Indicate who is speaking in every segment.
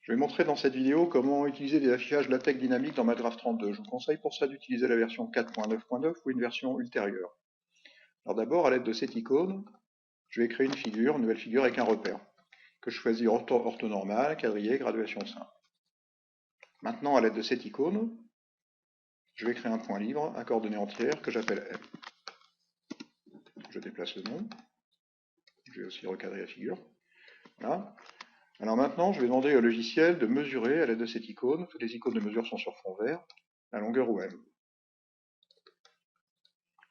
Speaker 1: Je vais montrer dans cette vidéo comment utiliser des affichages LaTeX dynamiques dans Mathgraph 32. Je vous conseille pour ça d'utiliser la version 4.9.9 ou une version ultérieure. Alors d'abord, à l'aide de cette icône, je vais créer une nouvelle figure avec un repère, que je choisis orthonormal, quadrillé, graduation simple. Maintenant, à l'aide de cette icône, je vais créer un point libre à coordonnées entières que j'appelle M. Je déplace le nom. Je vais aussi recadrer la figure. Voilà. Alors maintenant, je vais demander au logiciel de mesurer à l'aide de cette icône, toutes les icônes de mesure sont sur fond vert, la longueur OM.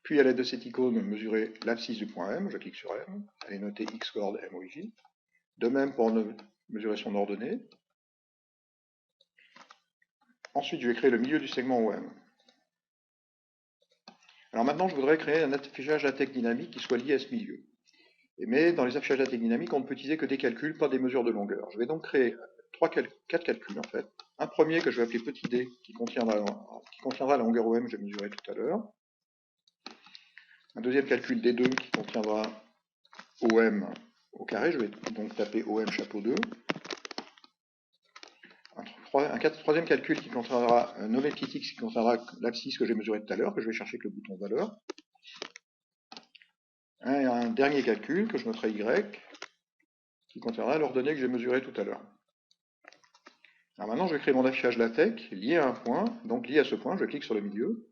Speaker 1: Puis à l'aide de cette icône, mesurer l'abscisse du point M, je clique sur M, elle est notée Xcord MOJ. De même pour mesurer son ordonnée. Ensuite, je vais créer le milieu du segment OM. Alors maintenant, je voudrais créer un affichage LaTeX dynamique qui soit lié à ce milieu. Mais dans les affichages LaTeX dynamiques, on ne peut utiliser que des calculs, pas des mesures de longueur. Je vais donc créer 4 calculs en fait. Un premier que je vais appeler petit d, qui contiendra la longueur OM que j'ai mesurée tout à l'heure. Un deuxième calcul D2 qui contiendra OM au carré, je vais donc taper OM chapeau 2. Un troisième calcul qui contiendra un nommé petit x qui contiendra l'abscisse que j'ai mesuré tout à l'heure, que je vais chercher avec le bouton valeur. Et un dernier calcul que je noterai y, qui contiendra l'ordonnée que j'ai mesurée tout à l'heure. Alors maintenant, je vais créer mon affichage LaTeX lié à un point, donc lié à ce point, je clique sur le milieu.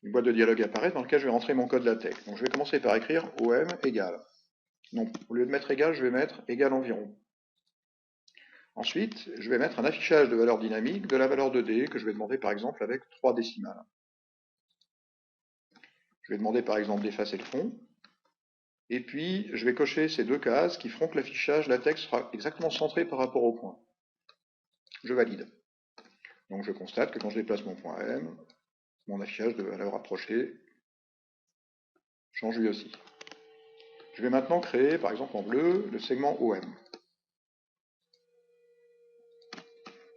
Speaker 1: Une boîte de dialogue apparaît dans laquelle je vais rentrer mon code LaTeX. Donc je vais commencer par écrire OM égale. Donc au lieu de mettre égal, je vais mettre égal environ. Ensuite, je vais mettre un affichage de valeur dynamique de la valeur de D que je vais demander par exemple avec 3 décimales. Je vais demander par exemple d'effacer le fond. Et puis, je vais cocher ces deux cases qui feront que l'affichage LaTeX sera exactement centré par rapport au point. Je valide. Donc je constate que quand je déplace mon point M, mon affichage de valeur approchée change lui aussi. Je vais maintenant créer, par exemple en bleu, le segment OM.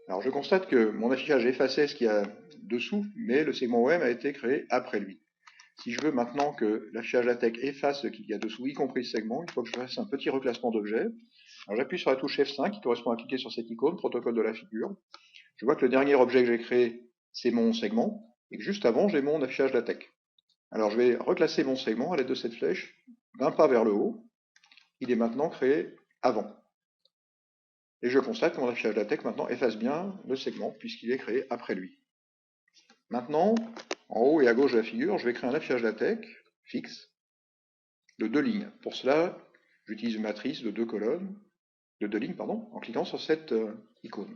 Speaker 1: Alors je constate que mon affichage effaçait ce qu'il y a dessous, mais le segment OM a été créé après lui. Si je veux maintenant que l'affichage LaTeX efface ce qu'il y a dessous, y compris ce segment, il faut que je fasse un petit reclassement d'objets. Alors j'appuie sur la touche F5 qui correspond à cliquer sur cette icône, protocole de la figure. Je vois que le dernier objet que j'ai créé, c'est mon segment, et que juste avant, j'ai mon affichage LaTeX. Alors je vais reclasser mon segment à l'aide de cette flèche, d'un pas vers le haut. Il est maintenant créé avant. Et je constate que mon affichage LaTeX maintenant efface bien le segment, puisqu'il est créé après lui. Maintenant, en haut et à gauche de la figure, je vais créer un affichage LaTeX fixe de 2 lignes. Pour cela, j'utilise une matrice de 2 colonnes, de 2 lignes, pardon, en cliquant sur cette icône.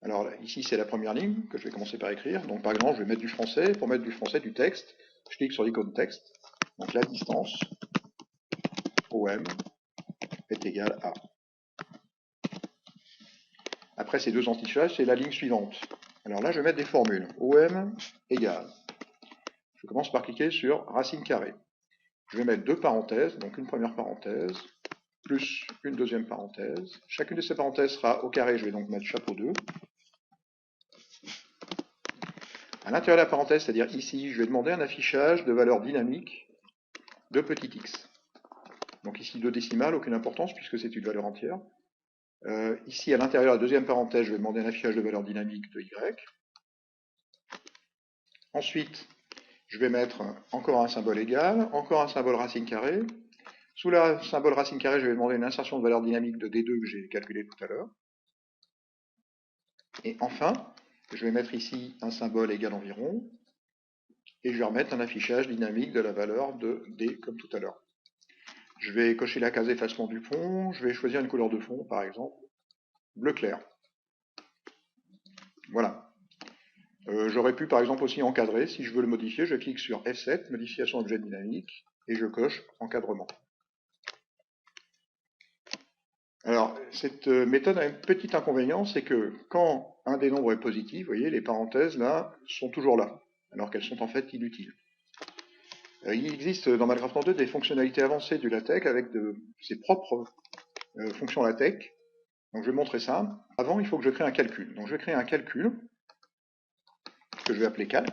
Speaker 1: Alors là, ici, c'est la première ligne que je vais commencer par écrire. Donc par exemple, je vais mettre du français. Pour mettre du français, du texte, je clique sur l'icône texte. Donc la distance OM est égale à. Après ces deux affichages, c'est la ligne suivante. Alors là, je vais mettre des formules. OM égale. Je commence par cliquer sur racine carrée. Je vais mettre deux parenthèses, donc une première parenthèse, plus une deuxième parenthèse. Chacune de ces parenthèses sera au carré, je vais donc mettre chapeau 2. À l'intérieur de la parenthèse, c'est-à-dire ici, je vais demander un affichage de valeur dynamique de petit x. Donc ici 2 décimales, aucune importance puisque c'est une valeur entière. Ici, à l'intérieur de la deuxième parenthèse, je vais demander un affichage de valeur dynamique de y. Ensuite, je vais mettre encore un symbole égal, encore un symbole racine carrée. Sous le symbole racine carrée, je vais demander une insertion de valeur dynamique de D2 que j'ai calculé tout à l'heure. Et enfin, je vais mettre ici un symbole égal environ, et je vais remettre un affichage dynamique de la valeur de D comme tout à l'heure. Je vais cocher la case effacement du fond, je vais choisir une couleur de fond, par exemple, bleu clair. Voilà. J'aurais pu par exemple aussi encadrer, si je veux le modifier, je clique sur F7, modification objet dynamique, et je coche encadrement. Alors, cette méthode a un petit inconvénient, c'est que quand un des nombres est positif, vous voyez, les parenthèses là sont toujours là, alors qu'elles sont en fait inutiles. Il existe dans Mathgraph 32 des fonctionnalités avancées du LaTeX avec ses propres fonctions LaTeX. Donc je vais montrer ça. Avant, il faut que je crée un calcul. Donc je vais créer un calcul que je vais appeler calc.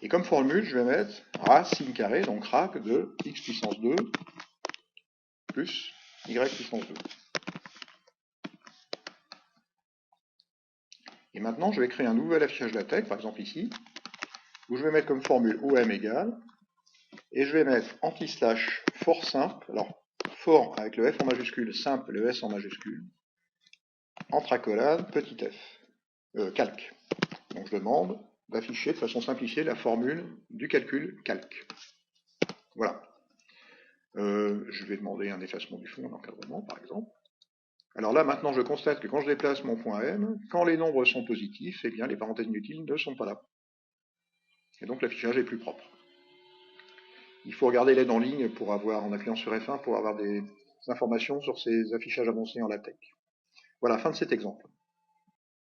Speaker 1: Et comme formule, je vais mettre racine carrée, donc rac de x puissance 2 plus y puissance 2. Et maintenant, je vais créer un nouvel affichage LaTeX, par exemple ici, où je vais mettre comme formule OM égale, et je vais mettre anti-slash for simple, alors for avec le F en majuscule, simple le S en majuscule, entre accolades, petit f, calque. Donc je demande d'afficher de façon simplifiée la formule du calcul calque. Voilà. Je vais demander un effacement du fond, un encadrement par exemple. Alors là, maintenant, je constate que quand je déplace mon point M, quand les nombres sont positifs, eh bien, les parenthèses inutiles ne sont pas là. Et donc, l'affichage est plus propre. Il faut regarder l'aide en ligne pour avoir, en appuyant sur F1, pour avoir des informations sur ces affichages avancés en LaTeX. Voilà, fin de cet exemple.